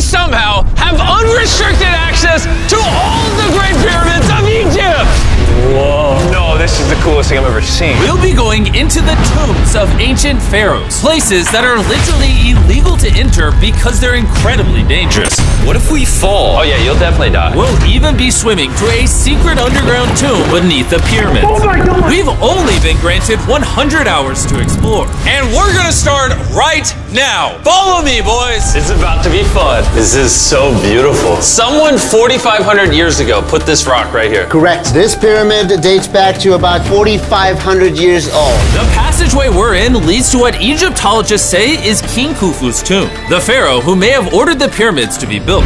somehow have unrestricted access to all of the Great Pyramids of Egypt! Whoa. No, this is the coolest thing I've ever seen. We'll be going into the tombs of ancient pharaohs, places that are literally illegal to enter because they're incredibly dangerous. What if we fall? Oh yeah, you'll definitely die. We'll even be swimming to a secret underground tomb beneath the pyramids. Oh my God. We've only been granted 100 hours to explore. And we're gonna start right now. Follow me, boys. It's about to be fun. This is so beautiful. Someone 4,500 years ago put this rock right here. Correct. This pyramid dates back to about 4,500 years old. The passageway we're in leads to what Egyptologists say is King Khufu's tomb, the pharaoh who may have ordered the pyramids to be built.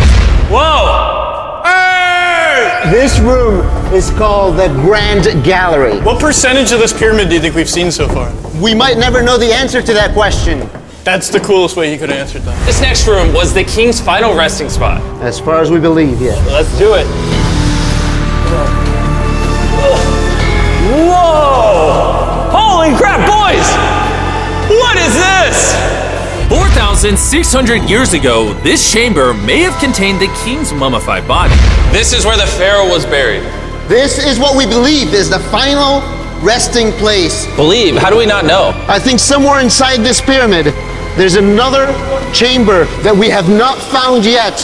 Whoa! Hey! This room is called the Grand Gallery. What percentage of this pyramid do you think we've seen so far? We might never know the answer to that question. That's the coolest way he could have answered that. This next room was the king's final resting spot. As far as we believe, yeah. Let's do it. Whoa! Holy crap, boys! What is this? 4,600 years ago, this chamber may have contained the king's mummified body. This is where the pharaoh was buried. This is what we believe is the final resting place. Believe? How do we not know? I think somewhere inside this pyramid, there's another chamber that we have not found yet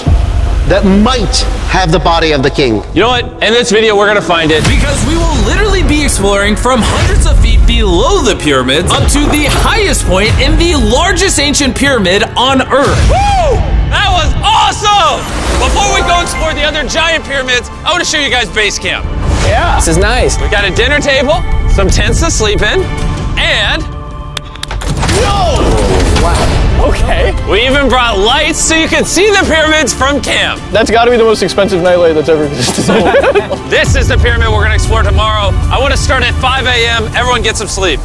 that might have the body of the king. You know what? In this video, we're gonna find it. Because we will literally be exploring from hundreds of feet below the pyramids up to the highest point in the largest ancient pyramid on Earth. Woo! That was awesome! Before we go explore the other giant pyramids, I want to show you guys base camp. Yeah. This is nice. We got a dinner table, some tents to sleep in, and Okay. we even brought lights so you can see the pyramids from camp. That's got to be the most expensive nightlight that's ever existed. This is the pyramid we're gonna explore tomorrow. I want to start at 5 a.m. Everyone get some sleep.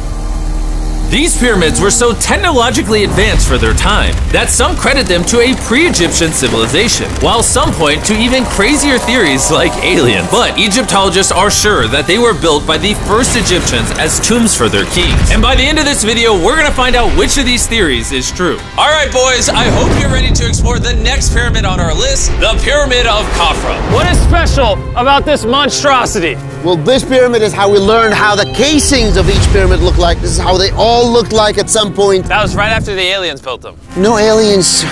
These pyramids were so technologically advanced for their time that some credit them to a pre-Egyptian civilization, while some point to even crazier theories like aliens. But Egyptologists are sure that they were built by the first Egyptians as tombs for their kings. And by the end of this video, we're gonna find out which of these theories is true. All right, boys, I hope you're ready to explore the next pyramid on our list, the Pyramid of Khafra. What is special about this monstrosity? Well, this pyramid is how we learned how the casings of each pyramid look like. This is how they all looked like at some point. That was right after the aliens built them. No aliens.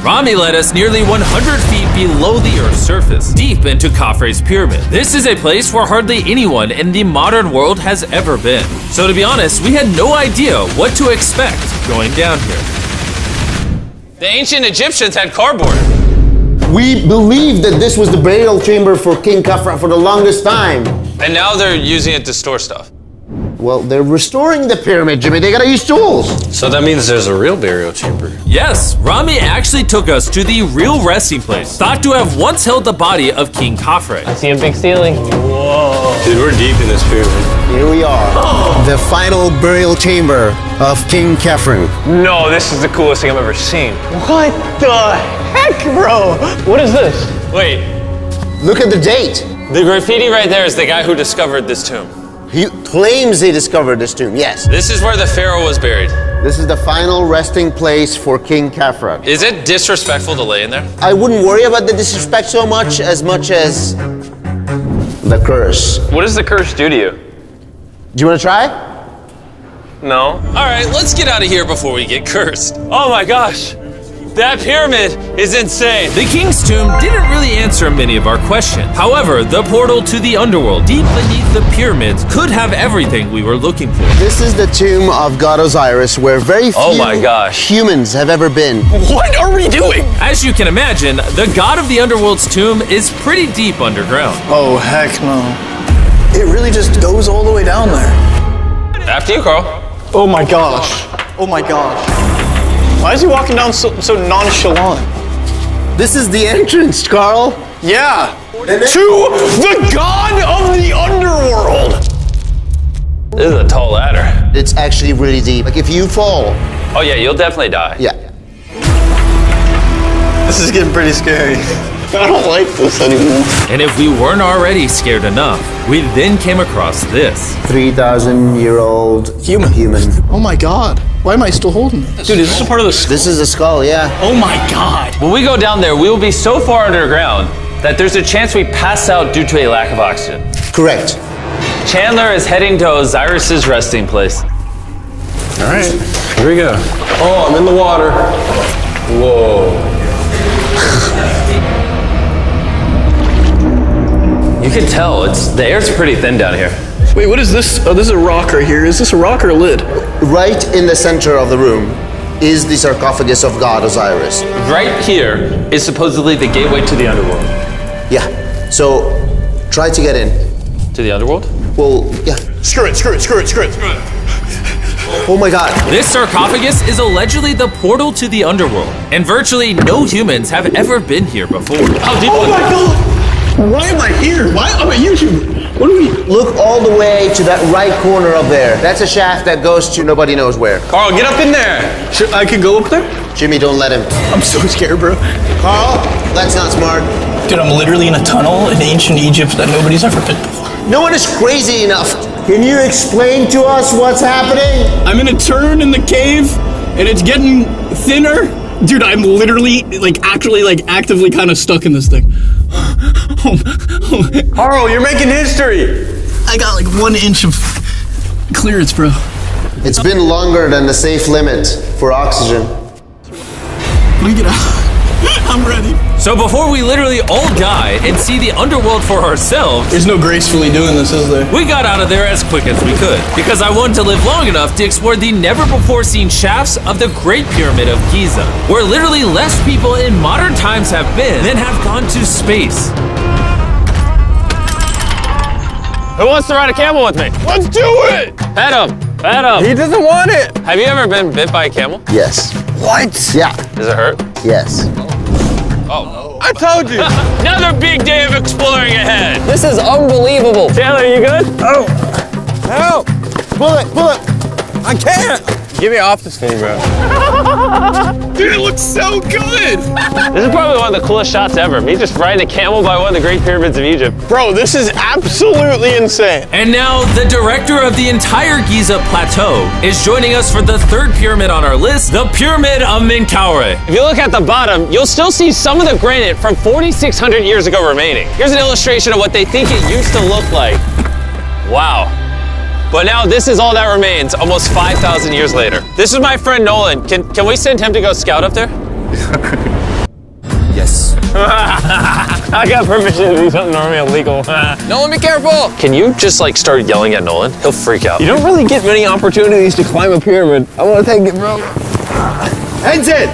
Rami led us nearly 100 feet below the Earth's surface, deep into Khafre's pyramid. This is a place where hardly anyone in the modern world has ever been. So to be honest, we had no idea what to expect going down here. The ancient Egyptians had cardboard. We believe that this was the burial chamber for King Khafra for the longest time. And now they're using it to store stuff. Well, they're restoring the pyramid, Jimmy. They gotta use tools. So that means there's a real burial chamber. Yes, Rami actually took us to the real resting place, thought to have once held the body of King Khafre. I see a big ceiling. Whoa. Dude, we're deep in this pyramid. Here we are. The final burial chamber of King Khafre. No, this is the coolest thing I've ever seen. What the heck, bro? What is this? Wait, Look at the date. the graffiti right there is the guy who discovered this tomb. He claims he discovered this tomb, yes. This is where the pharaoh was buried. This is the final resting place for King Khafra. Is it disrespectful to lay in there? I wouldn't worry about the disrespect so much as the curse. What does the curse do to you? Do you want to try? No. All right, let's get out of here before we get cursed. Oh my gosh, that pyramid is insane. The king's tomb didn't really answer many of our questions. However, the portal to the underworld deep beneath the pyramids could have everything we were looking for. This is the tomb of God Osiris, where very few Oh my gosh. humans have ever been. What are we doing? As you can imagine, the god of the underworld's tomb is pretty deep underground. Oh, heck no. It really just goes all the way down there. After you, Carl. Oh my gosh. Oh my gosh. Why is he walking down so nonchalant? This is the entrance, Carl. Yeah. To the god of the underworld. This is a tall ladder. It's actually really deep. Like if you fall, Oh yeah, you'll definitely die. yeah. This is getting pretty scary. I don't like this anymore. And if we weren't already scared enough, we then came across this. 3,000-year-old human. Oh my god. Why am I still holding this? Dude, is this a part of the skull? This is a skull, yeah. Oh my god. When we go down there, we will be so far underground that there's a chance we pass out due to a lack of oxygen. Correct. Chandler is heading to Osiris's resting place. All right, here we go. Oh, I'm in the water. Whoa. You can tell, the air's pretty thin down here. Wait, what is this? Oh, this is a rock right here. Is this a rock or a lid? Right in the center of the room is the sarcophagus of God Osiris. Right here is supposedly the gateway to the underworld. Yeah. So try to get in. To the underworld? Well, yeah. Screw it. Oh my god. This sarcophagus is allegedly the portal to the underworld, and virtually no humans have ever been here before. How deep was it? God! Why am I here? Why am I a YouTuber? What do we... Look all the way to that right corner up there. That's a shaft that goes to nobody knows where. Carl, get up in there. I could go up there? Jimmy, don't let him. I'm so scared, bro. Carl, that's not smart. Dude, I'm literally in a tunnel in ancient Egypt that nobody's ever been before. No one is crazy enough. Can you explain to us what's happening? I'm in a turn in the cave, and it's getting thinner. Dude, I'm literally, actively kind of stuck in this thing. Carl, you're making history. I got 1 inch of clearance, bro. It's been longer than the safe limit for oxygen. Let me get out. I'm ready. So before we literally all die and see the underworld for ourselves, There's no gracefully doing this, is there? we got out of there as quick as we could, because I wanted to live long enough to explore the never-before-seen shafts of the Great Pyramid of Giza, where literally less people in modern times have been than have gone to space. Who wants to ride a camel with me? Let's do it. Pet him. He doesn't want it. Have you ever been bit by a camel? Yes. What? Yeah. Does it hurt? Yes. I told you. Another big day of exploring ahead. This is unbelievable. Taylor, you good? Oh, help. Pull it. I can't. Get me off this thing, bro. Dude, it looks so good. This is probably one of the coolest shots ever. Me just riding a camel by one of the Great Pyramids of Egypt. Bro, this is absolutely insane. And now, the director of the entire Giza Plateau is joining us for the third pyramid on our list, the Pyramid of Menkaure. If you look at the bottom, you'll still see some of the granite from 4,600 years ago remaining. Here's an illustration of what they think it used to look like. Wow. But now this is all that remains almost 5,000 years later. This is my friend Nolan. Can we send him to go scout up there? Yes. I got permission to do something normally illegal. Nolan, be careful. Can you just start yelling at Nolan? He'll freak out. You don't really get many opportunities to climb a pyramid. I want to take it, bro. انزل.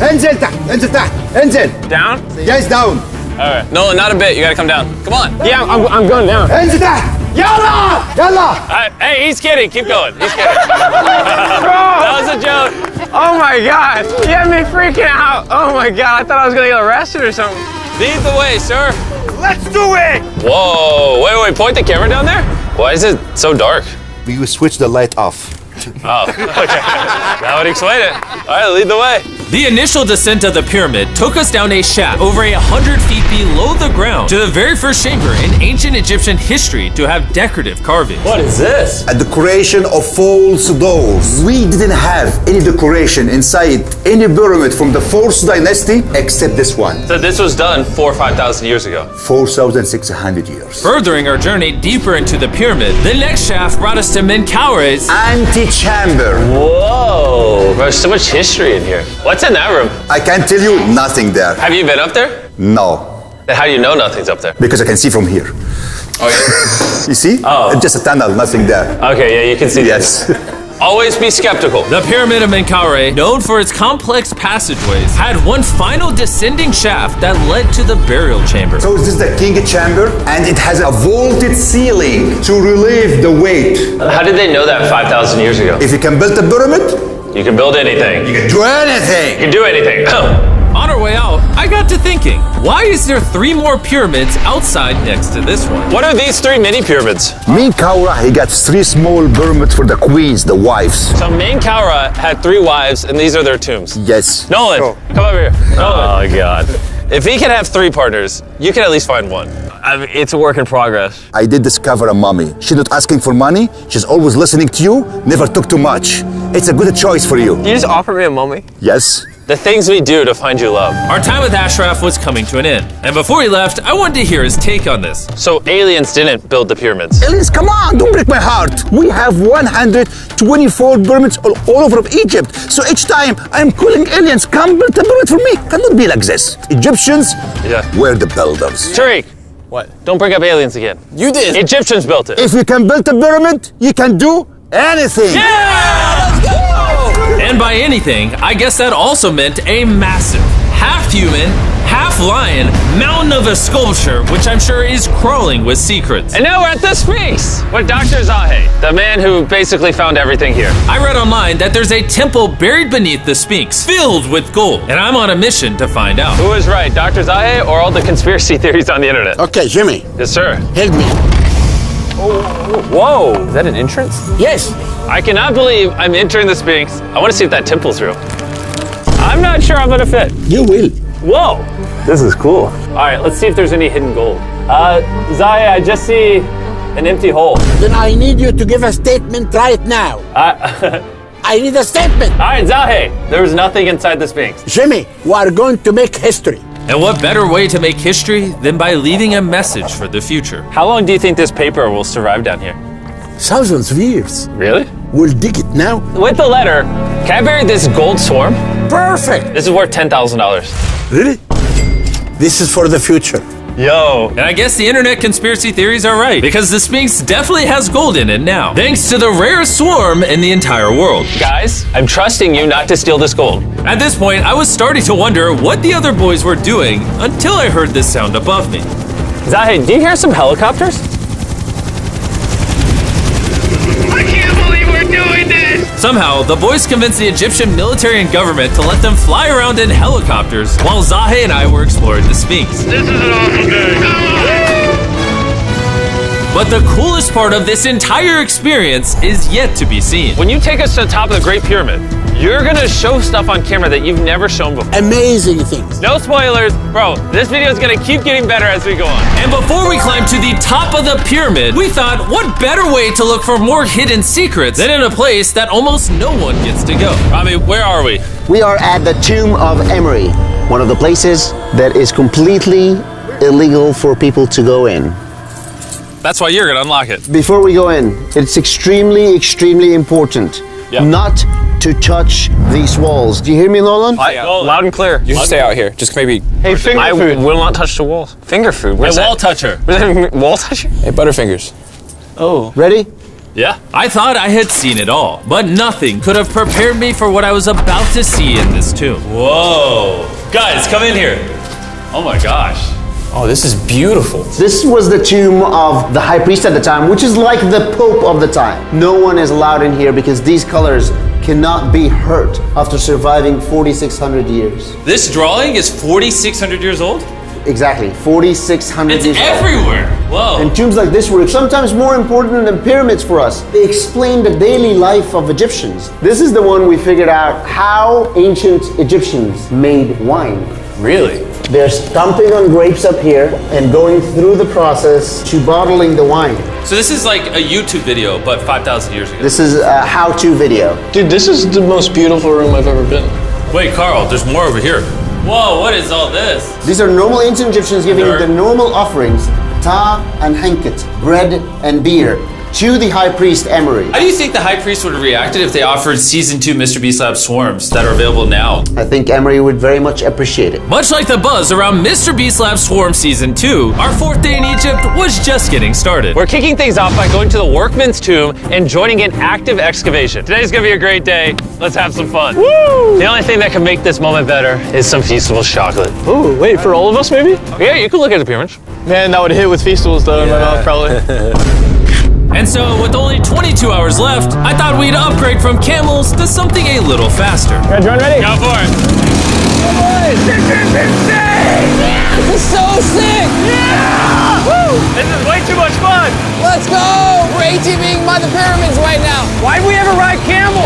انزل تحت. انزل تحت. انزل. Down? Yes, down. All right. Nolan, not a bit. You gotta come down. Come on. Yeah, I'm going down. انزل تحت. يلا. يلا. Hey, he's kidding. Keep going. He's kidding. That was a joke. Oh my God. You had me freaking out. Oh my God. I thought I was gonna get arrested or something. Lead the way, sir. Let's do it. Whoa. Wait. Point the camera down there. Why is it so dark? We will switch the light off. Oh, okay. That would explain it. All right, lead the way. The initial descent of the pyramid took us down a shaft over 100 feet below the ground to the very first chamber in ancient Egyptian history to have decorative carvings. What is this? A decoration of false doors. We didn't have any decoration inside any pyramid from the 4th dynasty except this one. So this was done 4,000 or 5,000 years ago. 4,600 years. Furthering our journey deeper into the pyramid, the next shaft brought us to Menkaure's Antechamber. Whoa, there's so much history in here. What's in that room? I can tell you nothing there. Have you been up there? No. Then how do you know nothing's up there? Because I can see from here. Oh, yeah. You see? Oh. It's just a tunnel, nothing there. Okay, yeah, you can see Yes. Always be skeptical. The Pyramid of Menkaure, known for its complex passageways, had one final descending shaft that led to the burial chamber. So this is the king chamber, and it has a vaulted ceiling to relieve the weight. How did they know that 5,000 years ago? If you can build a pyramid, You can build anything. you can do anything. You can do anything. On our way out, I got to thinking, why is there 3 more pyramids outside next to this one? What are these 3 mini pyramids? Menkaure, he got 3 small pyramids for the queens, the wives. So Menkaure had 3 wives, and these are their tombs. Yes. Nolan, come over here. Nolan. Oh, God. If he can have 3 partners, you can at least find one. I mean, it's a work in progress. I did discover a mummy. She's not asking for money. She's always listening to you. Never took too much. It's a good choice for you. You just offered me a mummy? Yes. The things we do to find you love. Our time with Ashraf was coming to an end, and before he left, I wanted to hear his take on this. So aliens didn't build the pyramids. Aliens, come on, don't break my heart. We have 124 pyramids all over Egypt. So each time I'm calling aliens, come build a pyramid for me. Cannot be like this. Egyptians were the builders. Tariq, What? don't bring up aliens again. You did. Egyptians built it. If you can build a pyramid, you can do anything. And by anything, I guess that also meant a massive, half-human, half-lion mountain of a sculpture, which I'm sure is crawling with secrets. And now we're at the Sphinx with Dr. Zahe, the man who basically found everything here. I read online that there's a temple buried beneath the Sphinx, filled with gold, and I'm on a mission to find out. Who is right, Dr. Zahe or all the conspiracy theories on the internet? Okay, Jimmy, Yes, sir. help me. Whoa, is that an entrance? Yes, I cannot believe I'm entering the Sphinx. I want to see if that temple's real. I'm not sure I'm gonna fit. you will. Whoa, this is cool. All right, let's see if there's any hidden gold. Zahe, I just see an empty hole. Then I need you to give a statement right now. I need a statement. All right, Zahe, there was nothing inside the Sphinx. Jimmy, we are going to make history. And what better way to make history than by leaving a message for the future? How long do you think this paper will survive down here? Thousands of years. Really? We'll dig it now. With the letter, can I bury this gold swarm? Perfect. This is worth $10,000. Really? This is for the future. Yo. And I guess the internet conspiracy theories are right, because the Sphinx definitely has gold in it now, thanks to the rarest swarm in the entire world. Guys, I'm trusting you not to steal this gold. At this point, I was starting to wonder what the other boys were doing until I heard this sound above me. Zahe, do you hear some helicopters? I can't believe we're doing this! Somehow, the boys convinced the Egyptian military and government to let them fly around in helicopters while Zahe and I were exploring the Sphinx. This is an awful day. But the coolest part of this entire experience is yet to be seen. When you take us to the top of the Great Pyramid, you're gonna show stuff on camera that you've never shown before. Amazing things. No spoilers. Bro, this video is gonna keep getting better as we go on. And before we climb to the top of the pyramid, we thought, what better way to look for more hidden secrets than in a place that almost no one gets to go? Rami, where are we? We are at the tomb of Emery, one of the places that is completely illegal for people to go in. That's why you're gonna unlock it. Before we go in, it's extremely important not to touch these walls. Do you hear me, Nolan? Loud and clear. You should stay out here. Just maybe. Hey, finger food. Will not touch the walls. Finger food. Where's Wall that? toucher. Wall toucher? Hey, Butterfingers. Ready? Yeah. I thought I had seen it all, but nothing could have prepared me for what I was about to see in this tomb. Whoa. Guys, come in here. Oh my gosh. Oh, this is beautiful. This was the tomb of the high priest at the time, which is like the pope of the time. No one is allowed in here because these colors cannot be hurt after surviving 4,600 years. This drawing is 4,600 years old? Exactly, 4,600 It's years old. everywhere. Whoa. And tombs like this were sometimes more important than pyramids for us. They explain the daily life of Egyptians. This is the one we figured out how ancient Egyptians made wine. Really? They're stomping on grapes up here and going through the process to bottling the wine. So this is like a YouTube video, but 5,000 years ago. This is a how-to video. Dude, this is the most beautiful room I've ever been. Wait, Carl, there's more over here. Whoa, what is all this? These are normal ancient Egyptians giving Nerd. the normal offerings, ta and henket, bread and beer, to the high priest Emery. How do you think the high priest would have reacted if they offered Season 2 Mr. Beast Lab swarms that are available now? I think Emery would very much appreciate it. Much like the buzz around Mr. Beast Lab Swarm Season 2, our 4th day in Egypt was just getting started. We're kicking things off by going to the workman's tomb and joining an active excavation. Today's gonna be a great day. Let's have some fun. Woo! The only thing that can make this moment better is some Feastables chocolate. Ooh, wait, for all of us maybe? Yeah, you can look at the pyramids. Man, that would hit with Feastables though in my mouth probably. And so, with only 22 hours left, I thought we'd upgrade from camels to something a little faster. Everyone ready? Go for it. This is so sick! Yeah! Woo! This is way too much fun. Let's go! We're ATVing by the pyramids right now. Why'd we ever ride camel?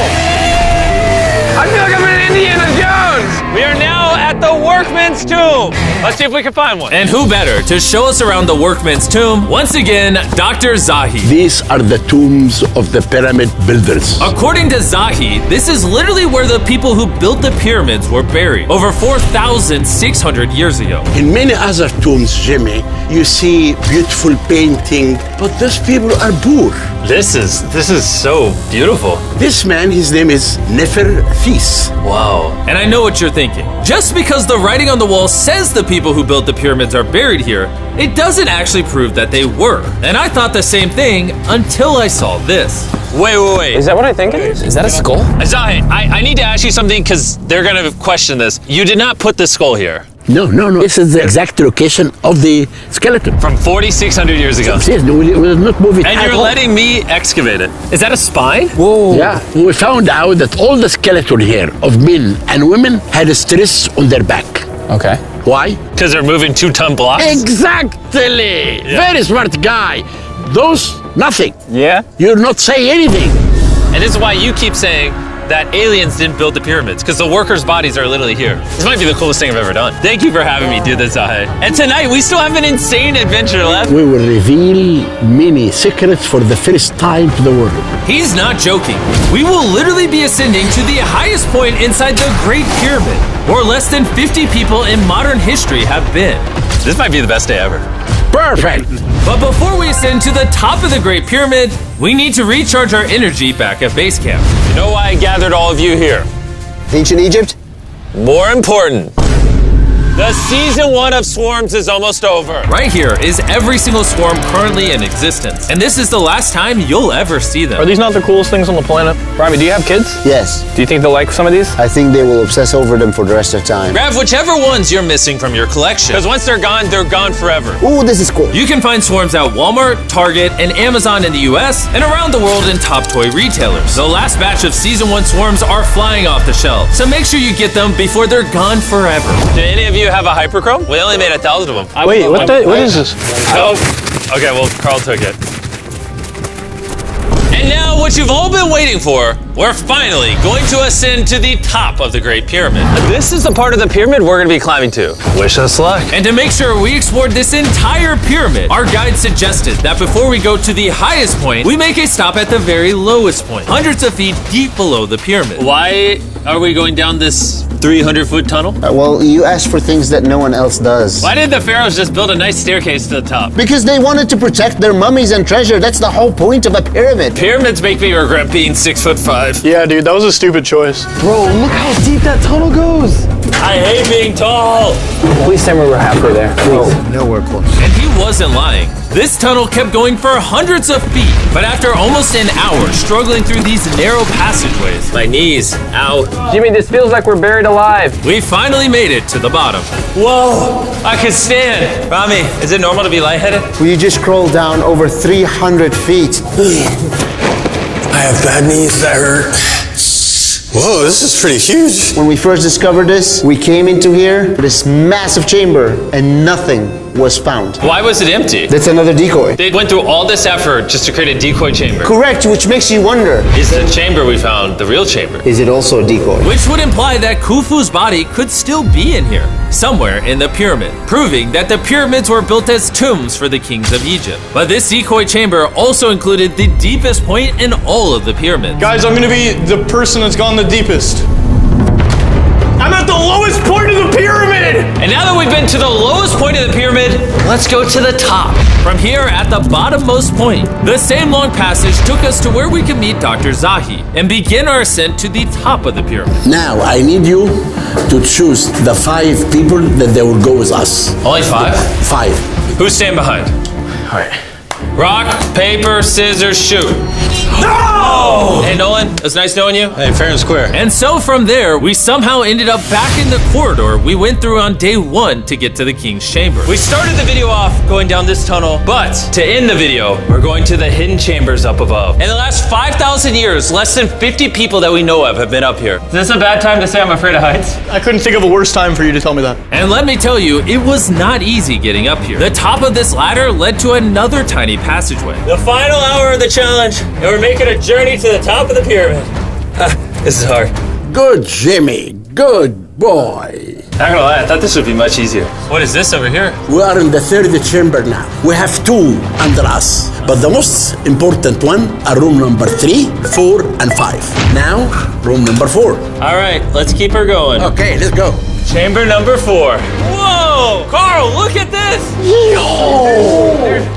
I feel like I'm in Indiana Jones. We are now at the workman's tomb. Let's see if we can find one. And who better to show us around the workman's tomb? Once again, Dr. Zahi. These are the tombs of the pyramid builders. According to Zahi, this is literally where the people who built the pyramids were buried over 4,600 years ago. In many other tombs, Jimmy, you see beautiful painting, but those people are poor. This is so beautiful. This man, his name is Neferthis. Wow. And I know what you're thinking. Just because the writing on the wall says the people who built the pyramids are buried here, it doesn't actually prove that they were. And I thought the same thing until I saw this. Wait. Is that what I think it is? Is that a skull? Zahi, I need to ask you something because they're going to question this. You did not put the skull here. No. This is the exact location of the skeleton. From 4,600 years ago. Yes, we will not move it And at you're all. letting me excavate it. Is that a spine? Whoa. Yeah, we found out that all the skeleton here of men and women had a stress on their back. Okay. Why? Because they're moving 2-ton blocks? Exactly. Very smart guy. Those, nothing. Yeah? You're not saying anything. And this is why you keep saying that aliens didn't build the pyramids, because the workers' bodies are literally here. This might be the coolest thing I've ever done. Thank you for having me do this, Zahi. And tonight, we still have an insane adventure left. We will reveal many secrets for the first time to the world. He's not joking. We will literally be ascending to the highest point inside the Great Pyramid, where less than 50 people in modern history have been. This might be the best day ever. Perfect. But before we ascend to the top of the Great Pyramid, we need to recharge our energy back at base camp. You know why I gathered all of you here? Ancient Egypt? More important, the season 1 of Swarms is almost over. Right here is every single swarm currently in existence, and this is the last time you'll ever see them. Are these not the coolest things on the planet? Rami, do you have kids? Yes. Do you think they'll like some of these? I think they will obsess over them for the rest of time. Grab whichever ones you're missing from your collection, because once they're gone forever. Ooh, this is cool. You can find swarms at Walmart, Target, and Amazon in the US, and around the world in top toy retailers. The last batch of Season 1 swarms are flying off the shelf, so make sure you get them before they're gone forever. Do any of you have a hyperchrome? We only made 1,000 of them. Wait, what is this? Oh, okay, well, Carl took it. And now, what you've all been waiting for, we're finally going to ascend to the top of the Great Pyramid. This is the part of the pyramid we're going to be climbing to. Wish us luck. And to make sure we explored this entire pyramid, our guide suggested that before we go to the highest point, we make a stop at the very lowest point, hundreds of feet deep below the pyramid. Why are we going down this 300-foot tunnel? Well, you asked for things that no one else does. Why did the pharaohs just build a nice staircase to the top? Because they wanted to protect their mummies and treasure. That's the whole point of a pyramid. Pyramids make me regret being 6'5". Yeah, dude, that was a stupid choice. Bro, look how deep that tunnel goes. I hate being tall. Please tell me we're halfway there. Please. Nowhere close. And he wasn't lying. This tunnel kept going for hundreds of feet, but after almost an hour struggling through these narrow passageways, My knees, ow. Jimmy, this feels like we're buried alive. we finally made it to the bottom. Whoa, I can stand. Rami, is it normal to be lightheaded? We just crawled down over 300 feet. I have bad knees that hurt. Whoa, this is pretty huge. When we first discovered this, we came into here, this massive chamber, and nothing was found. Why was it empty? That's another decoy. They went through all this effort just to create a decoy chamber. Correct, which makes you wonder, Is the chamber we found the real chamber? is it also a decoy? Which would imply that Khufu's body could still be in here, somewhere in the pyramid, proving that the pyramids were built as tombs for the kings of Egypt. But this decoy chamber also included the deepest point in all of the pyramids. Guys, I'm gonna be the person that's gone the deepest. I'm at the lowest point of the pyramid! And now that we've been to the lowest point of the pyramid, let's go to the top. From here at the bottommost point, the same long passage took us to where we could meet Dr. Zahi and begin our ascent to the top of the pyramid. Now, I need you to choose the 5 people that they will go with us. Only 5? 5. Who's staying behind? All right. Rock, paper, scissors, shoot. No! Hey, Nolan, it was nice knowing you. Hey, fair and square. And so from there, we somehow ended up back in the corridor we went through on day 1 to get to the king's chamber. We started the video off going down this tunnel, but to end the video, we're going to the hidden chambers up above. In the last 5,000 years, less than 50 people that we know of have been up here. Is this a bad time to say I'm afraid of heights? I couldn't think of a worse time for you to tell me that. And let me tell you, it was not easy getting up here. The top of this ladder led to another tiny passageway. The final hour of the challenge, and we're making a journey to the top of the pyramid. This is hard. Good, Jimmy. Good boy. Not gonna lie, I thought this would be much easier. What is this over here? We are in the third chamber now. We have two under us, but the most important one are room number 3, 4, and 5. Now, room number 4. All right, let's keep her going. Okay, let's go. Chamber number 4. Whoa! Carl, look at this!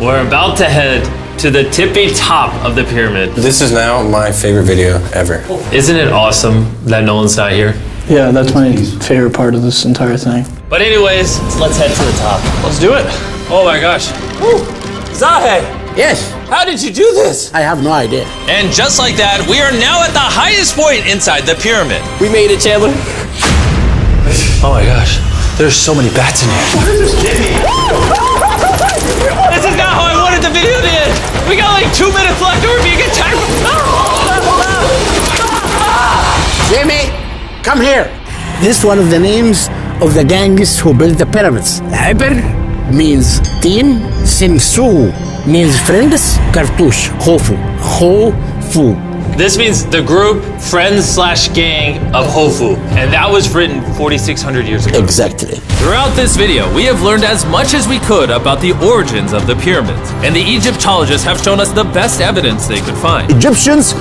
We're about to head to the tippy top of the pyramid. This is now my favorite video ever. Isn't it awesome that Nolan's not here? Yeah, that's my favorite part of this entire thing. But anyways, let's head to the top. Let's do it. Oh my gosh. Woo. Zahe, Yes, how did you do this? I have no idea. And just like that, we are now at the highest point inside the pyramid. We made it, Chandler. Oh my gosh, there's so many bats in here. This is not how I wanted the video to end. We got like 2 minutes left or we're being attacked. Jimmy, come here. This is one of the names of the gangs who built the pyramids. Hyper means team, Sinsu means friends, Cartouche, Hofu, Ho-Fu. This means the group, friends / gang of Hofu. And that was written 4,600 years ago. Exactly. Throughout this video, we have learned as much as we could about the origins of the pyramids, and the Egyptologists have shown us the best evidence they could find. Egyptians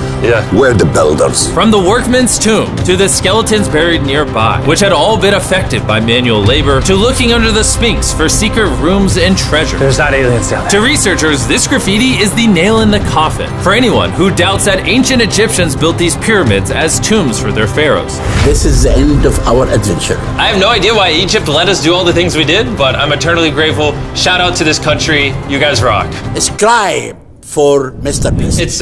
were the builders. From the workman's tomb to the skeletons buried nearby, which had all been affected by manual labor, to looking under the Sphinx for secret rooms and treasure. There's not aliens down there. To researchers, this graffiti is the nail in the coffin for anyone who doubts that ancient Egyptians built these pyramids as tombs for their pharaohs. This is the end of our adventure. I have no idea why Egypt let us do all the things we did, but I'm eternally grateful. Shout out to this country. You guys rock. Subscribe for Mr. Beast. It's